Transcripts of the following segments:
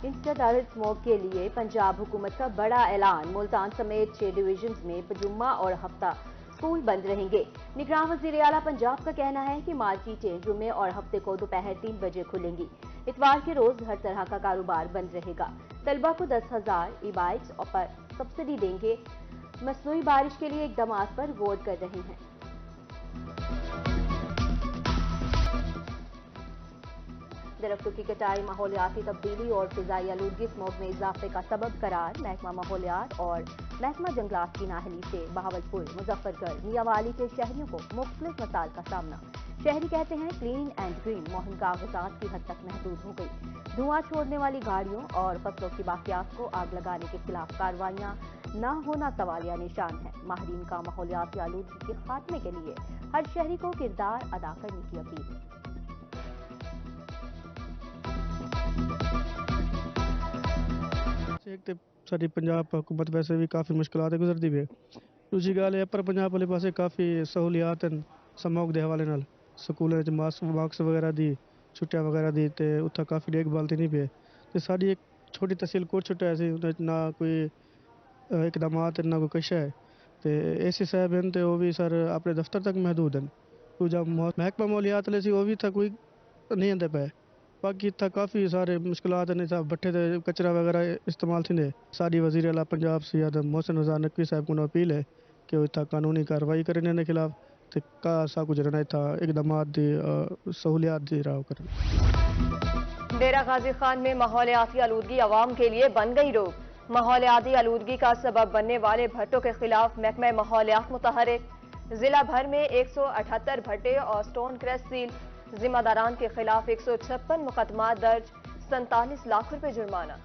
Instant smoke के लिए पंजाब हुकूमत का बड़ा ऐलान। मुल्तान समेत 6 डिवीजन में जुम्मा और हफ्ता स्कूल बंद रहेंगे। निगरान वज़ीर आला पंजाब का कहना है कि मार्केटें जुम्मे और हफ्ते को दोपहर 3 बजे खुलेंगी। इतवार के रोज हर तरह का कारोबार बंद रहेगा। तलबा को 10,000 ई बाइक्स पर सब्सिडी देंगे। मसनूई बारिश के लिए इकदामात पर गौर कर रहे हैं। दरख्तों की कटाई माहौलियाती तब्दीली और फिजाई आलूदगी स्मोक में इजाफे का सबब करार। महकमा माहौलियात और महकमा जंगलात की नाहली से बहावलपुर, मुजफ्फरगढ़, मियांवाली के शहरियों को मुख्तलिफ मसाइल का सामना। शहरी कहते हैं क्लीन एंड ग्रीन मुहिम कागजात की हद तक महदूद हो गई। धुआं छोड़ने वाली गाड़ियों और फसलों की बाकियात को आग लगाने के खिलाफ कार्रवाइयां न होना सवालिया निशान है। माहिरीन का माहौलियाती आलूदगी के खात्मे के लिए हर शहरी को किरदार अदा करने की अपील। एक तो साडी पंजाब हुकूमत वैसे भी काफ़ी मुश्किलात गुजरती है। दूसरी गल है पर पंजाब वाले पासे काफ़ी सहूलियात हैं स्मोक के हवाले नाल। स्कूलों मास्क वगैरह दी छुट्टियां वगैरह दी तो उत्थे काफ़ी देखभाल नहीं पे। तो साडी एक छोटी तहसील कोटछुट्टा ऐसी ना कोई इकदामात ना कोई कशा है। तो एसी साहब हैं तो वो भी सर अपने दफ्तर तक महदूद हैं। दूजा महकमा माहौलियात वाले सी वो भी था कोई नहीं आते पे। बाकी इतना काफ़ी सारे मुश्किलात ने साहब भट्ठे ते कचरा वगैरह इस्तेमाल थी। सारी वज़ीर आला पंजाब सैयद मोहसिन रज़ा नकवी साहब को अपील है कि वो इतना कानूनी कार्रवाई करें इन्हें खिलाफ तो का सा कुछ रहना था इकदामात दी सहूलियात दी राव करें। डेरा गाजी खान में माहौलियाती आलूदगी आवाम के लिए बन गई रोग। माहौलियाती आलूदगी का सबब बनने वाले भट्टों के खिलाफ महकमा माहौलियात मुतहरिक। जिला भर में 178 भट्टे और स्टोन क्रश सील। जिम्मेदारान के खिलाफ 156 मुकदमा दर्ज, 47 लाख रुपए जुर्माना।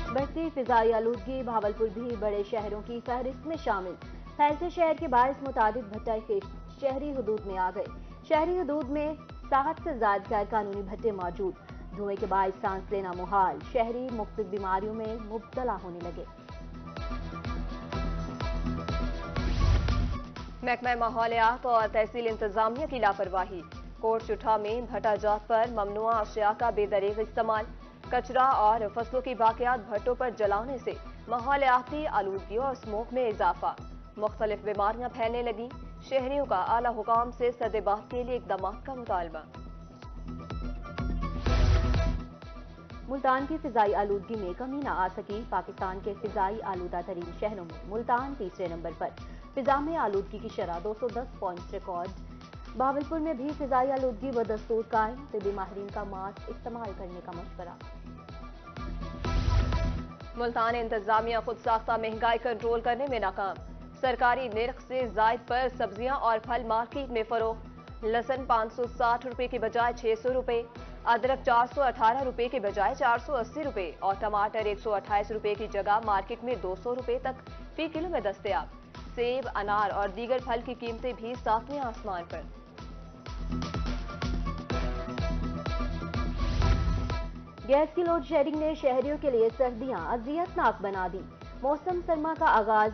बढ़ती फिजाई आलूदगी भावलपुर भी बड़े शहरों की फहरिस्त में शामिल। फैलते शहर के बायस मुताबिक भट्टे शहरी हदूद में आ गए। शहरी हदूद में 60 से ज्यादा गैर कानूनी भट्टे मौजूद। धुएं के बायस सांस लेना मुहाल। शहरी मुख्तलिफ बीमारियों में मुब्तला होने लगे। महकमा माहौलियात और तहसील इंतजामिया की लापरवाही। कोट चुठा में भट्टा जात पर ममनुआ अशिया का बेदरीग इस्तेमाल। कचरा और फसलों की बाकियात भट्टों पर जलाने से माहौलियाती आलूदगी और स्मोक में इजाफा। मुख्तलिफ बीमारियां फैलने लगी। शहरियों का आला हुकाम से सदेबात के लिए इकदामात का मुतालबा। मुल्तान की फिजाई आलूदगी में कमी न आ सकी। पाकिस्तान के फिजाई आलूदा तरीन शहरों में मुल्तान तीसरे नंबर पर। फिजा में आलूदगी की शरह 210 पॉइंट रिकॉर्ड। बहावलपुर में भी फिजाई आलूदगी बदस्तूर कायम। तिब्बी माहिरीन का मास्क इस्तेमाल करने का मशवरा। मुल्तान इंतजामिया खुद साख्ता महंगाई कंट्रोल करने में नाकाम। सरकारी निर्ख से जायद पर सब्जियां और फल मार्केट में फरोख्त। लहसुन 560 रुपए की बजाय 600 रुपए, अदरक 418 रुपए के बजाय 480 रुपए और टमाटर 128 रुपए की जगह मार्केट में 200 रुपए तक फी किलो में दस्तयाब। सेब, अनार और दीगर फल की कीमतें भी सातवें आसमान पर। गैस की लोड शेडिंग ने शहरियों के लिए सर्दियां अजियतनाक बना दी। मौसम सरमा का आगाज,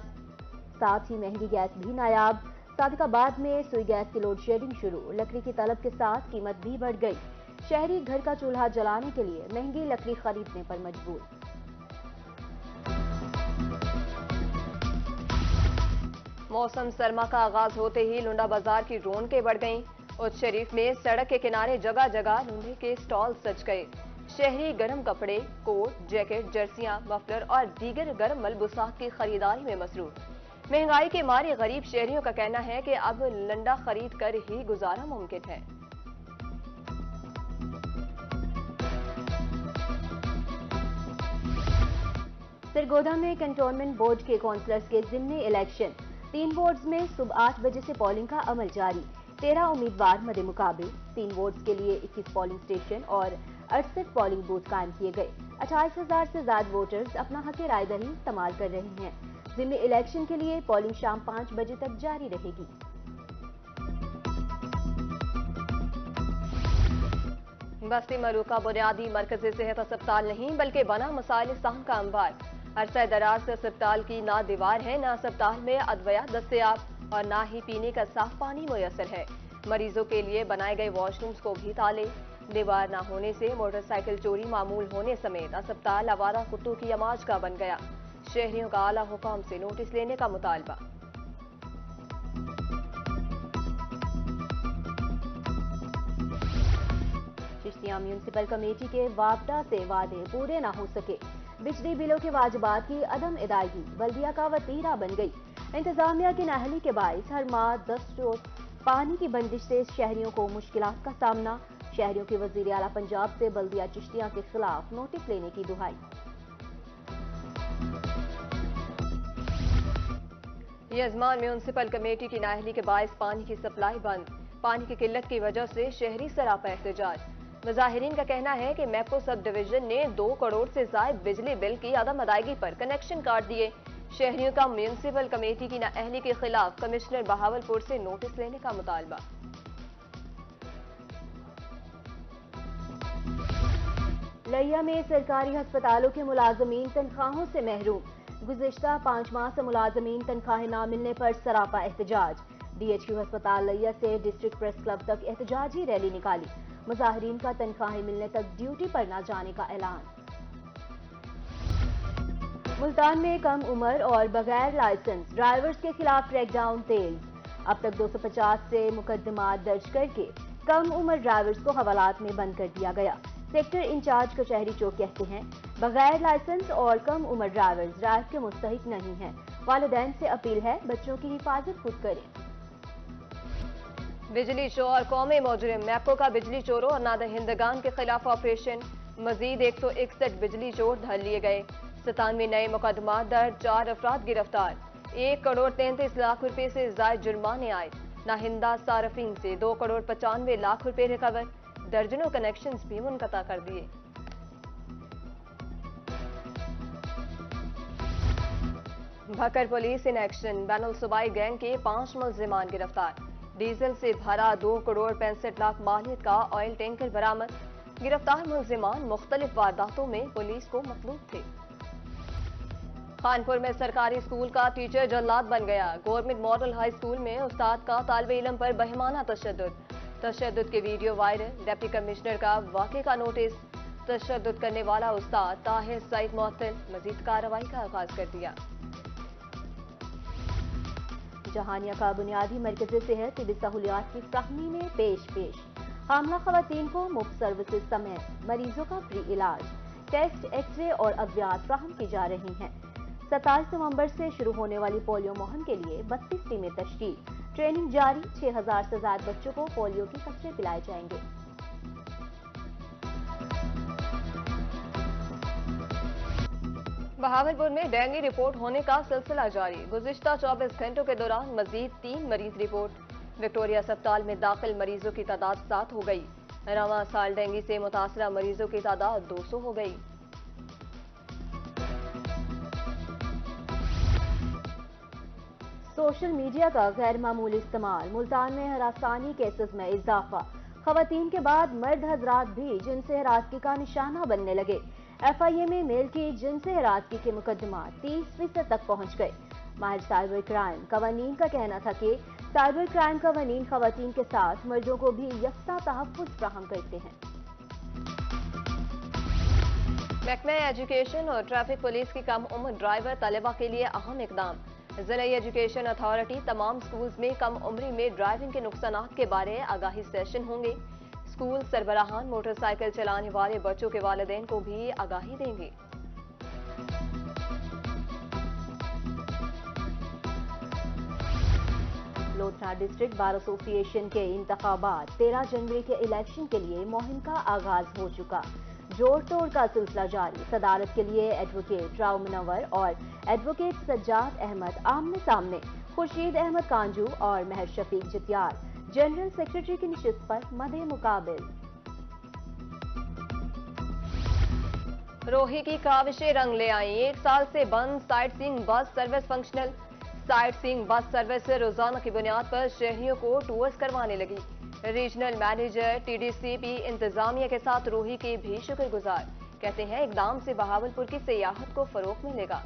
साथ ही महंगी गैस भी नायाब। सादिकाबाद में सुई गैस की लोड शेडिंग शुरू। लकड़ी की तलब के साथ कीमत भी बढ़ गई। शहरी घर का चूल्हा जलाने के लिए महंगी लकड़ी खरीदने पर मजबूर। मौसम सरमा का आगाज होते ही लुंडा बाजार की रौनकें बढ़ गईं। उच्च शरीफ में सड़क के किनारे जगह जगह लुंडे के स्टॉल सज गए। शहरी गर्म कपड़े, कोट, जैकेट, जर्सियां, मफलर और दीगर गर्म मलबूसात की खरीदारी में मसरूफ। महंगाई के मारे गरीब शहरियों का कहना है कि अब लंडा खरीद कर ही गुजारा मुमकिन है। सरगोदा में कंटोनमेंट बोर्ड के काउंसलर्स के जिमनी इलेक्शन। 3 वार्ड्स में सुबह 8 बजे से पोलिंग का अमल जारी। 13 उम्मीदवार मदे मुकाबले। 3 वार्ड्स के लिए 21 पोलिंग स्टेशन और 68 पोलिंग बूथ कायम किए गए। 28,000 से ज्यादा वोटर्स अपना हक रायदही इस्तेमाल कर रहे हैं। जिमनी इलेक्शन के लिए पोलिंग शाम 5 बजे तक जारी रहेगी। बस्ती मलूका बुनियादी मरकजी सेहत अस्पताल नहीं बल्कि बना मसाइल साहन का अंबार। अरसा दराज से अस्पताल की ना दीवार है, ना अस्पताल में अदविया दस्तयाब और ना ही पीने का साफ पानी मुयसर है। मरीजों के लिए बनाए गए वॉशरूम्स को भी ताले। دیوار نہ ہونے سے موٹر سائیکل چوری معمول ہونے سمیت اسپتال آوارہ کتوں کی آماج کا بن گیا۔ شہریوں کا اعلیٰ حکام سے نوٹس لینے کا مطالبہ۔ چشتیاں میونسپل کمیٹی کے واپڈا سے وعدے پورے نہ ہو سکے، بجلی بلوں کے واجبات کی عدم ادائیگی بلدیہ کا وتیرہ بن گئی۔ انتظامیہ کی نااہلی کے باعث ہر ماہ 10 روز پانی کی بندش سے شہریوں کو مشکلات کا سامنا۔ شہریوں کی وزیر اعلیٰ پنجاب سے بلدیہ چشتیاں کے خلاف نوٹس لینے کی دہائی۔ یزمان میونسپل کمیٹی کی نااہلی کے باعث پانی کی سپلائی بند، پانی کی قلت کی وجہ سے شہری سراپا احتجاج۔ مظاہرین کا کہنا ہے کہ میپو سب ڈویژن نے 2 کروڑ سے زائد بجلی بل کی عدم ادائیگی پر کنیکشن کاٹ دیے۔ شہریوں کا میونسپل کمیٹی کی نااہلی کے خلاف کمشنر بہاولپور سے نوٹس لینے کا مطالبہ۔ لیا میں سرکاری ہسپتالوں کے ملازمین تنخواہوں سے محروم، گزشتہ 5 ماہ سے ملازمین تنخواہیں نہ ملنے پر سراپا احتجاج۔ ڈی ایچ کیو ہسپتال لیا سے ڈسٹرکٹ پریس کلب تک احتجاجی ریلی نکالی، مظاہرین کا تنخواہیں ملنے تک ڈیوٹی پر نہ جانے کا اعلان۔ ملتان میں کم عمر اور بغیر لائسنس ڈرائیورز کے خلاف کریک ڈاؤن تیز، اب تک 250 سے مقدمات درج کر کے کم عمر ڈرائیورز کو حوالات میں بند کر دیا گیا۔ سیکٹر انچارج کچہری چوک کہتے ہیں بغیر لائسنس اور کم عمر ڈرائیورز رعایت کے مستحق نہیں ہیں، والدین سے اپیل ہے بچوں کی حفاظت خود کریں۔ بجلی چور قومی مجرم میپو کا بجلی چوروں اور نادہندگان کے خلاف آپریشن، مزید 161 بجلی چور دھر لیے گئے، 97 نئے مقدمات درج، 4 افراد گرفتار، 1 کروڑ 33 لاکھ روپے سے زائد جرمانے آئے، ناہندہ صارفین سے 2 کروڑ 95 لاکھ روپے ریکور، درجنوں کنیکشنز بھی منقطع کر دیے۔ بھکر پولیس ان ایکشن، بین الصوبائی گینگ کے 5 ملزمان گرفتار، ڈیزل سے بھرا 2 کروڑ 65 لاکھ مالیت کا آئل ٹینکر برآمد، گرفتار ملزمان مختلف وارداتوں میں پولیس کو مطلوب تھے۔ خانپور میں سرکاری اسکول کا ٹیچر جلاد بن گیا، گورنمنٹ ماڈل ہائی اسکول میں استاد کا طالب علم پر بہیمانہ تشدد کے ویڈیو وائرل، ڈپٹی کمشنر کا واقعے کا نوٹس، تشدد کرنے والا استاد طاہر سعید معطل، مزید کارروائی کا آغاز کر دیا۔ جہانیہ کا بنیادی مرکز صحت طبی سہولیات کی فراہمی میں پیش حاملہ خواتین کو مفت سروسز سمیت مریضوں کا فری علاج، ٹیسٹ، ایکس رے اور ادویات فراہم کی جا رہی ہیں۔ 27 نومبر سے شروع ہونے والی پولیو مہم کے لیے 32 ٹیمیں تشکیل، ٹریننگ جاری، 6000 سے زائد بچوں کو پولیو کے قطرے پلائے جائیں گے۔ بہاولپور میں ڈینگی رپورٹ ہونے کا سلسلہ جاری، گزشتہ 24 گھنٹوں کے دوران مزید 3 مریض رپورٹ، وکٹوریہ اسپتال میں داخل مریضوں کی تعداد 7 ہو گئی، رواں سال ڈینگی سے متاثرہ مریضوں کی تعداد 200 ہو گئی۔ سوشل میڈیا کا غیر معمولی استعمال، ملتان میں ہراسانی کیسز میں اضافہ، خواتین کے بعد مرد حضرات بھی جنسی ہراسگی کا نشانہ بننے لگے۔ ایف آئی اے میں میل کی جنسی ہراسگی کے مقدمات 30% تک پہنچ گئے۔ ماہر سائبر کرائم قوانین کا کہنا تھا کہ سائبر کرائم قوانین خواتین کے ساتھ مردوں کو بھی یکساں تحفظ فراہم کرتے ہیں۔ محکمہ ایجوکیشن اور ٹریفک پولیس کی کم عمر ڈرائیور طلبہ کے لیے اہم اقدام، ضلعی ایجوکیشن اتھارٹی تمام سکولز میں کم عمری میں ڈرائیونگ کے نقصانات کے بارے آگاہی سیشن ہوں گے، سکول سربراہان موٹر سائیکل چلانے والے بچوں کے والدین کو بھی آگاہی دیں گے۔ لودھنا ڈسٹرکٹ بار ایسوسی ایشن کے انتخابات، 13 جنوری کے الیکشن کے لیے مہم کا آغاز ہو چکا، جوڑ توڑ کا سلسلہ جاری، صدارت کے لیے ایڈوکیٹ راؤ منور اور ایڈوکیٹ سجاد احمد آمنے سامنے، خورشید احمد کانجو اور مہر شفیق جتیال جنرل سیکرٹری کی نشست پر مد مقابل۔ روہی کی کاوشیں رنگ لے آئیں، 1 سال سے بند سائٹ سینگ بس سروس فنکشنل، سائٹ سینگ بس سروس سے روزانہ کی بنیاد پر شہریوں کو ٹورز کروانے لگی، regional manager T D C P انتظامیہ کے ساتھ روہی کے بھی شکر گزار، کہتے ہیں اقدام سے بہاولپور کی سیاحت کو فروغ ملے گا۔